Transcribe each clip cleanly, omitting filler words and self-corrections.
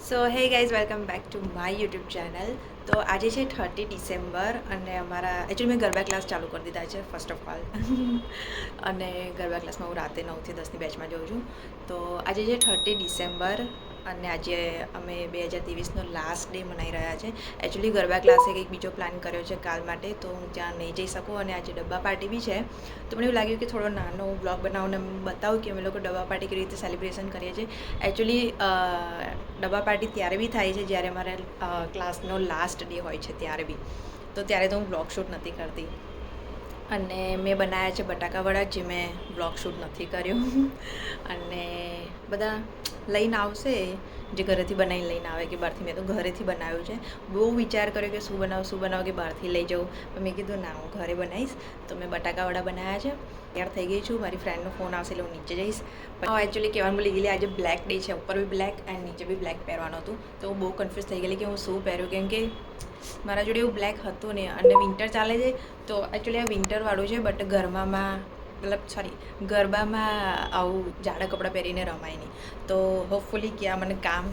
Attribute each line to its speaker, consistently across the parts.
Speaker 1: So hey guys welcome back to my YouTube channel. તો આજે છે 30 ડિસેમ્બર અને અમારા એકચ્યુઅલી મેં ગરબા ક્લાસ ચાલુ કરી દીધા છે ફર્સ્ટ ઓફ ઓલ. અને ગરબા ક્લાસમાં હું રાતે 9 થી 10ની બેચમાં જાઉં છું. તો આજે છે 30 ડિસેમ્બર અને આજે અમે 2023નો લાસ્ટ ડે મનાવી રહ્યા છે. એકચ્યુઅલી ગરબા ક્લાસે કંઈક બીજો પ્લાન કર્યો છે કાલ માટે, તો હું ત્યાં નહીં જઈ શકું. અને આજે ડબ્બા પાર્ટી બી છે, તો મને એવું લાગ્યું કે થોડો નાનો બ્લોગ બનાવીને બતાવું કે અમે લોકો ડબ્બા પાર્ટી કેવી રીતે સેલિબ્રેશન કરીએ છીએ. એકચ્યુઅલી ડબ્બા પાર્ટી ત્યારે બી થાય છે જ્યારે અમારા ક્લાસનો લાસ્ટ ડે હોય છે ત્યારે બી. તો ત્યારે તો હું બ્લોગ શૂટ નથી કરતી અને મેં બનાવ્યા છે બટાકાવડા, જે મેં બ્લોગ શૂટ નથી કર્યું. અને બધા લઈને આવશે, જે ઘરેથી બનાવીને લઈને આવે કે બહારથી. મેં તો ઘરેથી બનાવ્યું છે. બહુ વિચાર કર્યો કે શું બનાવું કે બહારથી લઈ જાઉં, પણ મેં કીધું ના, હું ઘરે બનાવીશ. તો મેં બટાકાવડા બનાવ્યા છે. તૈયાર થઈ ગઈ છું. મારી ફ્રેન્ડનો ફોન આવશે એટલે હું નીચે જઈશ. એકચ્યુઅલી કહેવાનું ભૂલી ગયેલી, આજે બ્લેક ડે છે. ઉપર બી બ્લેક એન્ડ નીચે બી બ્લેક પહેરવાનું હતું. તો હું બહુ કન્ફ્યુઝ થઈ ગયેલી કે હું શું પહેર્યું, કેમ કે મારા જોડે એવું બ્લેક હતું નહીં. અને વિન્ટર ચાલે છે, તો એકચ્યુઅલી આ વિન્ટરવાળું છે, બટ ગરબામાં આવું જાડા કપડાં પહેરીને રમાય નહીં. તો હોપફુલી કે આ મને કામ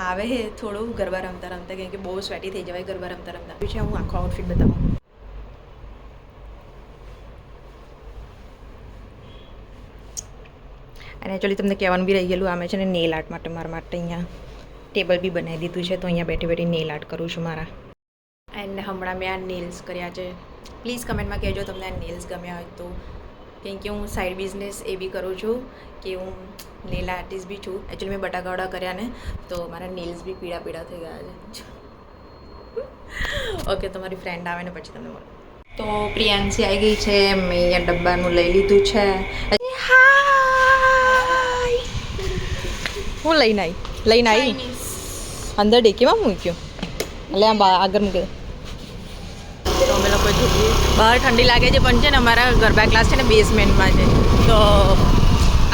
Speaker 1: આવે થોડું ગરબા રમતા રમતા, કેમ કે બહુ સ્વેટી થઈ જવાય ગરબા રમતા રમતા. પછી હું આખો આઉટફિટ બતાવું. અને એકચ્યુઅલી તમને કહેવાનું બી રહી ગયેલું, આમે છે ને નેલ આર્ટ માટે મારા માટે અહીંયા ટેબલ બી બનાવી દીધું છે. તો અહીંયા બેઠી બેઠી નેલ આર્ટ કરું છું મારા. એન્ડ હમણાં મેં આ નેલ્સ કર્યા છે. પ્લીઝ કમેન્ટમાં કહેજો તમને આ નેલ્સ ગમ્યા હોય તો, કેમ કે હું સાઈડ બિઝનેસ એ બી કરું છું, કે હું નેલ આર્ટિસ્ટ બી છું. એકચ્યુઅલી મેં બટાકાવડા કર્યા ને, તો મારા નેલ્સ બી પીળા પીળા થઈ ગયા છે. ઓકે, તો મારી ફ્રેન્ડ આવે ને પછી તમને મળો. તો પ્રિયાંશી આવી ગઈ છે. મેં અહીંયા ડબ્બાનું લઈ લીધું છે. હું લઈને આવી અંદર ડેકીમાં મૂક્યું, એટલે આમ આગળ મૂકી. તો અમે લોકો જોઈએ, બહાર ઠંડી લાગે છે, પણ છે ને અમારા ગરબા ક્લાસ છે ને બેઝમેન્ટમાં છે. તો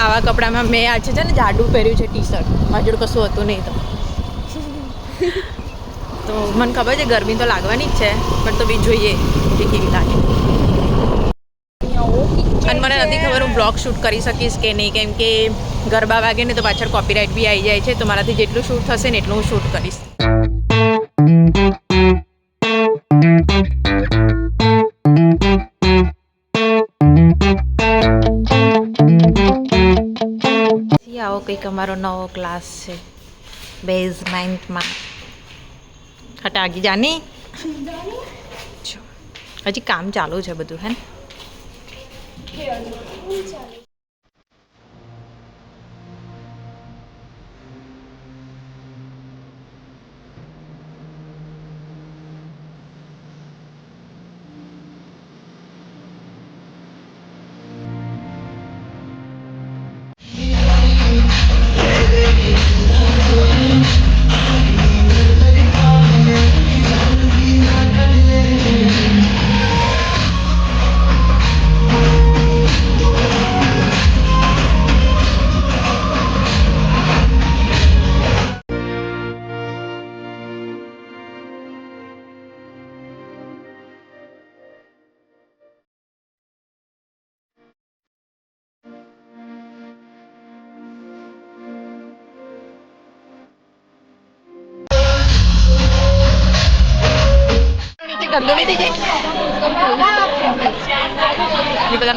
Speaker 1: આવા કપડામાં મેં આજે છે ને જાડું પહેર્યું છે, ટી શર્ટ. મારી જોડે કશું હતું નહીં. તો મને ખબર છે ગરમી તો લાગવાની જ છે, પણ તો બી જોઈએ કે કેવી લાગે. અને મને નથી ખબર હું બ્લોગ શૂટ કરી શકીશ કે નહીં, કેમ કે ગરબા વાગે ને તો પાછળ કોપીરાઇટ બી આવી જાય છે. તો મારાથી જેટલું શૂટ થશે ને એટલું હું શૂટ કરીશ. આવો કંઈક અમારો નવો ક્લાસ છે બેઝમેન્ટમાં. હટા આગી જાની, હજી કામ ચાલુ છે બધું, હે ને?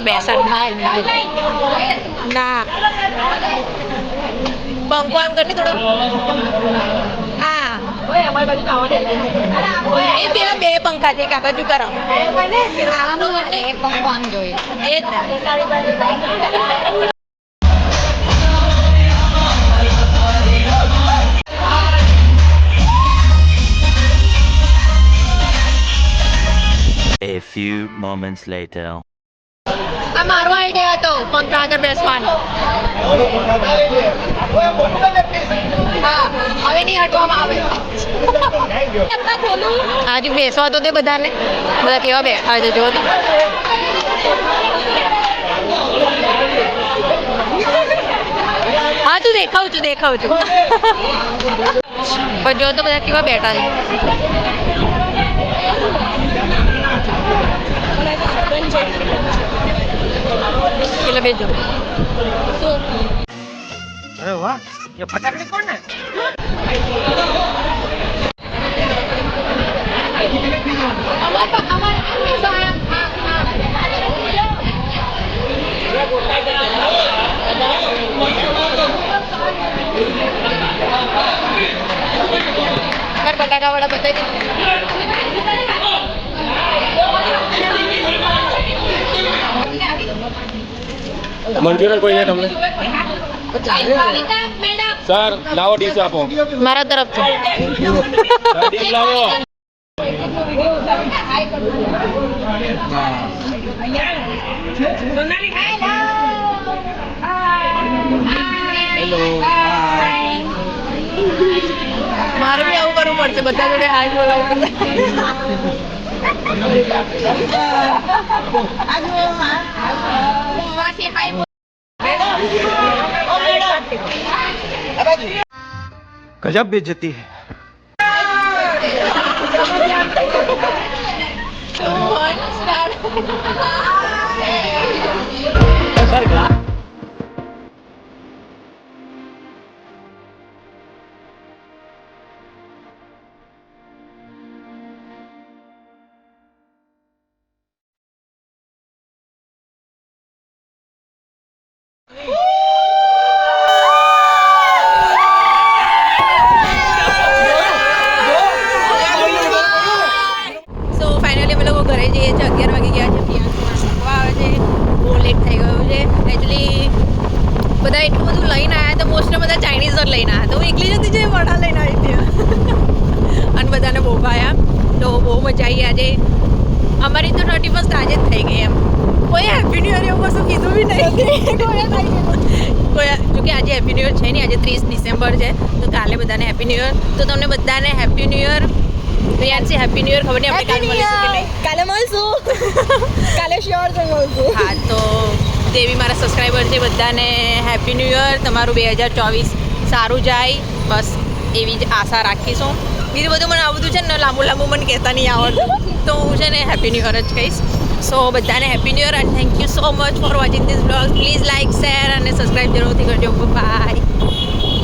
Speaker 1: બેસન ના પંખો એમ કરી થોડો. હા, એ પેલા બે પંખા છે, એક આ બાજુ કરો. પંખો આમ જોઈએ એ જ.
Speaker 2: A few moments later.
Speaker 1: આ મારો આઈડિયા હતો પંખા આગળ બેસવાનો. હા, હવે નહીં હટવામાં આવે. આજે બેસવા તો તે બધાને, બધા કેવા બેઠા છે જો. હા, તું દેખાવું છું. પણ જો તો બધા કેવા બેઠા છે. પેલા બેજો.
Speaker 3: અરે વાહ, ये फटाकड़ी कौन है?
Speaker 1: બટાકા વડા બતાવી
Speaker 3: મંચુરિયન કોઈ છે તમને સર લાવો ડીશ આપો
Speaker 1: મારા તરફથી
Speaker 3: ડીશ લાવો
Speaker 1: મારે બી આવું કરવું પડશે બધા જોડે હાથ બોલાવવું
Speaker 3: गजब बेइज्जती है
Speaker 1: ફાઇનલી અમે લોકો ઘરે જઈએ છીએ 11 વાગી ગયા છે પિયાસમાં મૂકવા આવે છે બહુ લેટ થઈ ગયું છે એકચ્યુઅલી બધા એટલું બધું લઈને આવ્યા તો મોસ્ટલી બધા ચાઇનીઝ જ લઈને આવ્યા તો હું એકલી જ હતી જે વડા લઈને આવી હતી અને બધાને બહુ ભાયા તો બહુ મજા આવી આજે અમારી તો 31st આજે જ થઈ ગઈ એમ કોઈ હેપી ન્યુ યર એવું કશું કીધું બી નહીં કોઈ જોકે આજે હેપી ન્યુ યર છે નહીં આજે 30 ડિસેમ્બર છે તો કાલે બધાને હેપી ન્યુ યર તો તમને બધાને happy new year Riyansi happy new year ખબર નહીં આપણે કાલે મળીશું કે નહીં
Speaker 4: કાલે મળશું કાલે શ્યોર છે મળશું
Speaker 1: હા તો દેવી મારા સબસ્ક્રાઈબર છે બધાને હેપી ન્યુ યર તમારું 2024 સારું જાય બસ એવી જ આશા રાખીશું બીજું બધું મને આવું બધું છે ને લાંબુ મને કહેતા નહીં આવડતું તો હું છે ને હેપી ન્યુ યર જ કહીશ સો બધાને happy new year and thank you so much for watching this blog please like share અને સબસ્ક્રાઈબ જરૂરથી કરજો બાય